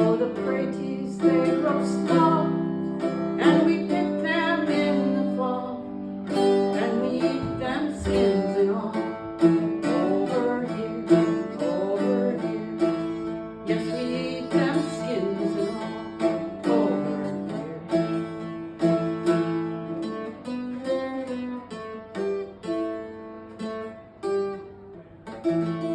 Oh, the pretties, they grow small, and we pick them in the fall, and we eat them skins and all. Over here, yes, we eat them skins and all. Over here.